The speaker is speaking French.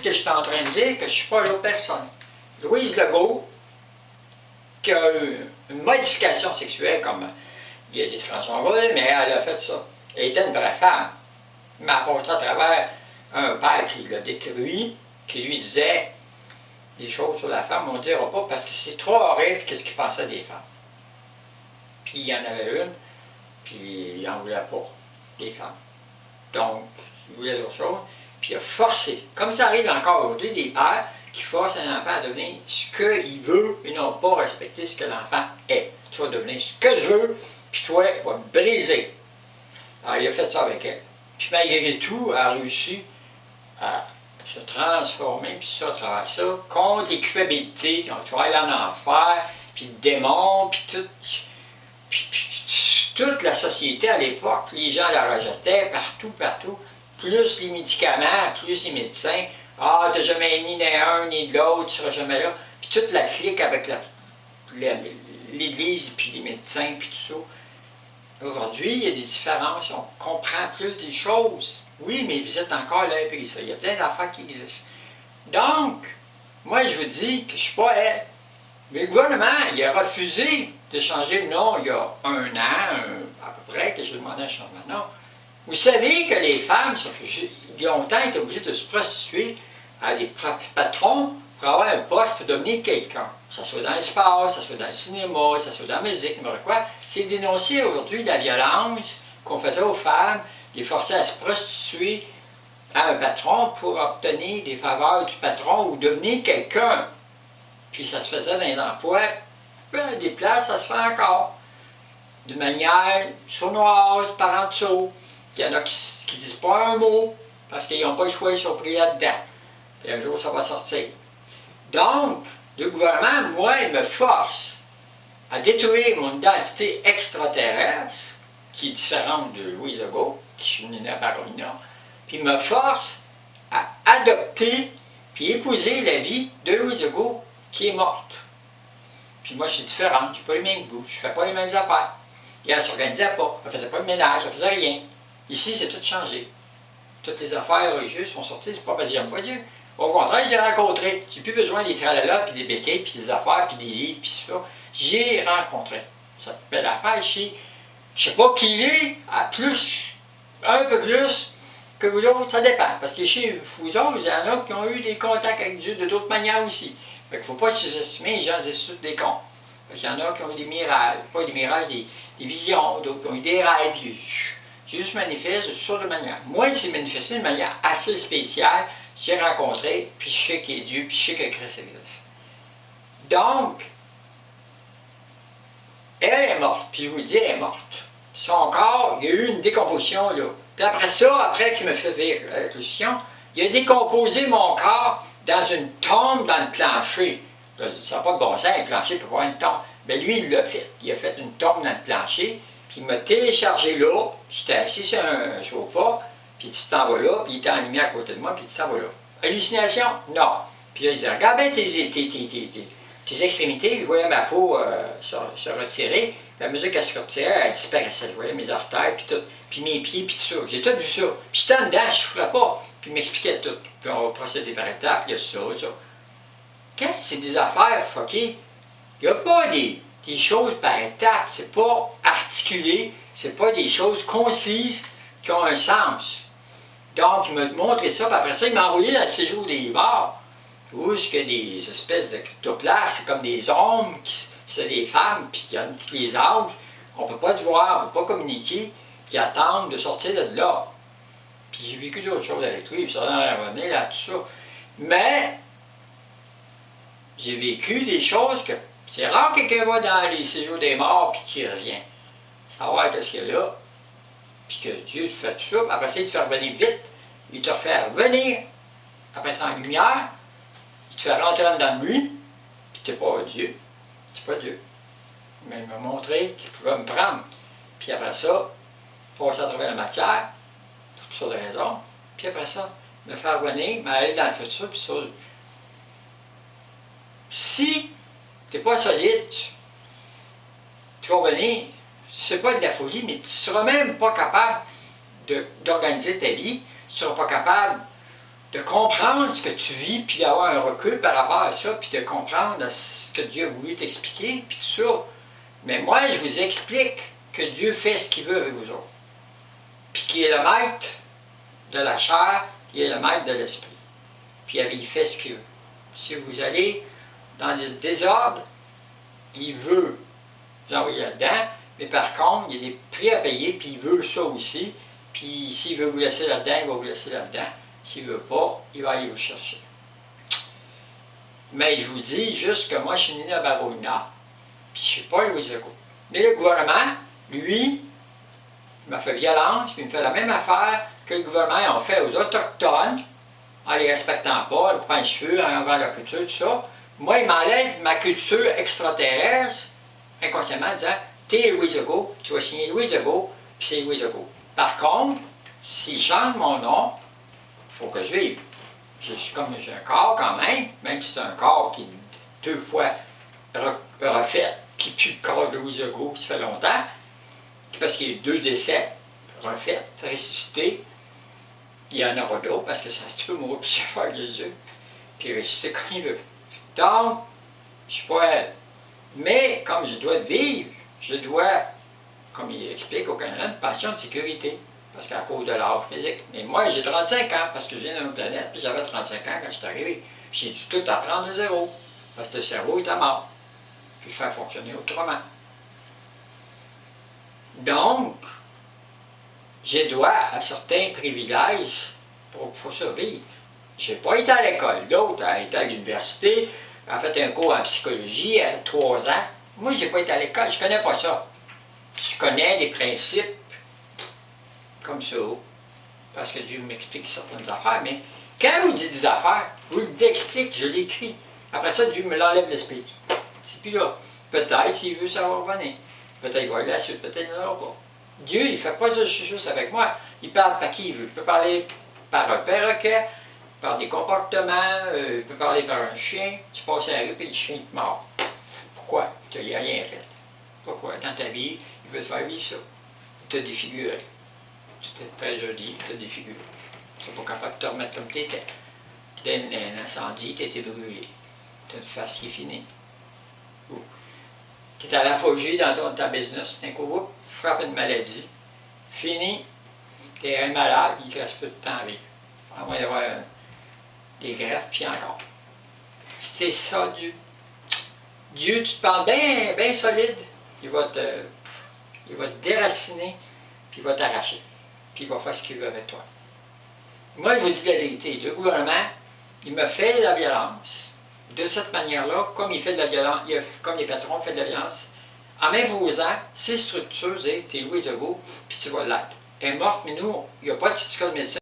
que je suis en train de dire que je ne suis pas l'autre personne. Louise Legault, qui a eu une modification sexuelle, comme il y a des transgenres, mais elle a fait ça. Elle était une vraie femme. Mais elle passé à travers un père qui l'a détruit, qui lui disait des choses sur la femme, on ne dira pas parce que c'est trop horrible qu'est-ce qu'il pensait des femmes. Puis il y en avait une, puis il n'en voulait pas, des femmes. Donc, il voulait d'autres choses, puis il a forcé. Comme ça arrive encore aujourd'hui, des pères qui forcent un enfant à devenir ce qu'il veut et non pas respecter ce que l'enfant est. Tu vas devenir ce que je veux, puis toi, il va me briser. Alors, il a fait ça avec elle. Puis malgré tout, elle a réussi à se transformer, puis ça, à travers ça, contre les culpabilités, tu vas aller en enfer, puis le démon, puis tout. Puis toute la société à l'époque, les gens la rejetaient partout, partout. Plus les médicaments, plus les médecins. Ah, t'as jamais ni d'un ni de l'autre, tu seras jamais là. Puis toute la clique avec l'Église, puis les médecins, puis tout ça. Aujourd'hui, il y a des différences, on comprend plus des choses. Oui, mais vous êtes encore là, puis ça. Il y a plein d'affaires qui existent. Donc, moi, je vous dis que je ne suis pas elle. Mais le gouvernement, il a refusé de changer le nom il y a un an, à peu près, que j'ai demandé un changement de nom. Vous savez que les femmes, il y a longtemps, étaient obligées de se prostituer à des patrons pour avoir un poste, pour devenir quelqu'un. Que ce soit dans l'espace, que ce soit dans le cinéma, que ce soit dans la musique, n'importe quoi. C'est dénoncer aujourd'hui la violence qu'on faisait aux femmes, les forcer à se prostituer à un patron pour obtenir des faveurs du patron ou devenir quelqu'un. Puis ça se faisait dans les emplois, des places, ça se fait encore. De manière sournoise, par en dessous. Il y en a qui ne disent pas un mot, parce qu'ils n'ont pas le choix, ils sont pris là-dedans. Puis un jour, ça va sortir. Donc, le gouvernement, moi, il me force à détruire mon identité extraterrestre, qui est différente de Louise Legault, qui suis née à Barolina, puis il me force à adopter, puis épouser la vie de Louise Legault, qui est morte. Puis moi, je suis différente, je n'ai pas les mêmes goûts, je ne fais pas les mêmes affaires. Et elle ne s'organisait pas, elle ne faisait pas de ménage, elle ne faisait rien. Ici, c'est tout changé. Toutes les affaires religieuses sont sorties, c'est pas parce que j'aime pas Dieu. Au contraire, j'ai rencontré. J'ai plus besoin des tralala, puis des béquilles, puis des affaires, puis des livres, puis ça. J'ai rencontré. Ça fait l'affaire ici. Je sais pas qui il est, à plus, un peu plus que vous autres, ça dépend. Parce que chez vous autres, il y en a qui ont eu des contacts avec Dieu de d'autres manières aussi. Fait qu'il ne faut pas sous-estimer, les gens disent tous des cons. Parce qu'il y en a qui ont eu des mirages, pas des mirages, des visions, d'autres qui ont eu des rêves. Jésus se manifeste de toutes sortes de manières. Moi, il s'est manifesté d'une manière assez spéciale. J'ai rencontré, puis je sais qu'il est Dieu, puis je sais que Christ existe. Donc, elle est morte, puis je vous le dis, elle est morte. Son corps, il y a eu une décomposition là. Puis après ça, après qu'il me fait vivre l'électrocution, il a décomposé mon corps dans une tombe dans le plancher. Ça n'a pas de bon sens, un plancher peut avoir une tombe. Mais lui, il l'a fait. Il a fait une tombe dans le plancher, puis il m'a téléchargé là, j'étais assis sur un sofa, puis tu t'en vas là, puis il était en lumière à côté de moi, puis tu t'en vas là. Hallucination? Non. Puis là, il dit, regarde bien tes extrémités, je voyais ma peau se retirer, la musique, elle se retirait, elle disparaissait, je voyais mes artères, puis tout, puis mes pieds, puis tout ça. J'ai tout vu ça. Puis j'étais en dedans, je ne soufflais pas, puis il m'expliquait tout. Puis on va procéder par étapes, il y a ça, ça. Quand c'est des affaires fuckées, il n'y a pas des choses par étapes, c'est pas articulé, c'est pas des choses concises qui ont un sens. Donc, il m'a montré ça, puis après ça, il m'a envoyé dans le séjour des morts, où il y a des espèces de cryptoplasts, c'est comme des hommes, c'est des femmes, puis il y en a tous les âges, on ne peut pas te voir, on ne peut pas communiquer, qui attendent de sortir de là. Puis j'ai vécu d'autres choses avec lui, puis ça va revenir là, tout ça. Mais, j'ai vécu des choses que c'est rare que quelqu'un va dans les séjours des morts puis qu'il revient. Savoir qu'est-ce qu'il y a là, puis que Dieu te fait tout ça, puis après ça, il te fait revenir vite, il te refait revenir, après ça, en lumière, il te fait rentrer dans lui, puis tu n'es pas Dieu. Tu n'es pas Dieu. Mais il m'a montré qu'il pouvait me prendre. Puis après ça, passer à travers la matière, pour toutes sortes de raisons, puis après ça, me faire revenir, m'aller dans le futur, puis ça. Si tu n'es pas solide, tu vas venir, c'est pas de la folie, mais tu ne seras même pas capable d'organiser ta vie, tu ne seras pas capable de comprendre ce que tu vis, puis d'avoir un recul par rapport à ça, puis de comprendre ce que Dieu a voulu t'expliquer, puis tout ça. Mais moi, je vous explique que Dieu fait ce qu'il veut avec vous autres. Puis qu'il est le maître de la chair, il est le maître de l'esprit. Puis il fait ce qu'il veut. Si vous allez dans des désordres, il veut vous envoyer là-dedans, mais par contre, il y a des prix à payer, puis il veut ça aussi. Puis s'il veut vous laisser là-dedans, il va vous laisser là-dedans. S'il ne veut pas, il va aller vous chercher. Mais je vous dis juste que moi, je suis né à Barouna, puis je ne suis pas Louis Legault. Mais le gouvernement, lui, il m'a fait violence, puis il me fait la même affaire que le gouvernement a fait aux Autochtones, en les respectant pas, en coupant les cheveux, en enlevant leur culture, tout ça. Moi, il m'enlève ma culture extraterrestre, inconsciemment, en disant « T'es Louis Legault, tu vas signer Louis Legault, puis c'est Louis Legault. » Par contre, s'il change mon nom, il faut que je vive. Comme j'ai un corps quand même si c'est un corps qui est 2 fois refait, qui pue le corps de Louis Legault, ça fait longtemps, parce qu'il y a eu 2 décès refaits, ressuscités. Il y en aura d'autres, parce que ça se peut mourir, puis se faire les yeux, puis ressusciter comme il veut. Donc, je suis pas... Mais, comme je dois vivre, je dois, comme il explique au Canada, une passion de sécurité, parce qu'à cause de l'art physique. Mais moi, j'ai 35 ans, parce que je viens d'une autre planète, puis j'avais 35 ans quand je suis arrivé. J'ai dû tout apprendre de zéro, parce que le cerveau est à mort, puis le faire fonctionner autrement. Donc, j'ai droit à certains privilèges pour survivre. Je n'ai pas été à l'école. L'autre a été à l'université, a fait un cours en psychologie, a fait 3 ans. Moi, je n'ai pas été à l'école, je ne connais pas ça. Je connais les principes comme ça, parce que Dieu m'explique certaines affaires, mais quand vous dites des affaires, vous l'expliquez, je l'écris. Après ça, Dieu me l'enlève l'esprit. C'est plus là. Peut-être, s'il veut, ça va revenir. Peut-être qu'il va aller la suite, peut-être qu'il n'en aura pas. Dieu, il ne fait pas juste avec moi. Il parle par qui il veut. Il peut parler par un perroquet, par des comportements, il peut parler par un chien. Tu passes à la rue et le chien te mord. Pourquoi? Tu n'as rien fait. Pourquoi? Dans ta vie, il veut te faire vivre ça. Il t'a défiguré. Tu étais très joli, il t'a défiguré. Tu n'es pas capable de te remettre comme tu étais. Tu as un incendie, tu as été brûlé. Tu as une face qui est finie. Tu es à l'apogée dans ta business, d'un coup, frappe une maladie, fini, tu es un malade, il te reste peu de temps à vivre. À moins d'avoir des greffes, puis encore. C'est ça, Dieu. Dieu, tu te parles bien solide, il va te déraciner, puis il va t'arracher, puis il va faire ce qu'il veut avec toi. Moi, je vous dis la vérité, le gouvernement, il me fait de la violence. De cette manière-là, comme il fait de la violence, comme les patrons font de la violence, en m'imposant ces structures, t'es Louis Legault, puis tu vas l'être. Elle est morte, mais nous, il n'y a pas de certificat de médecin.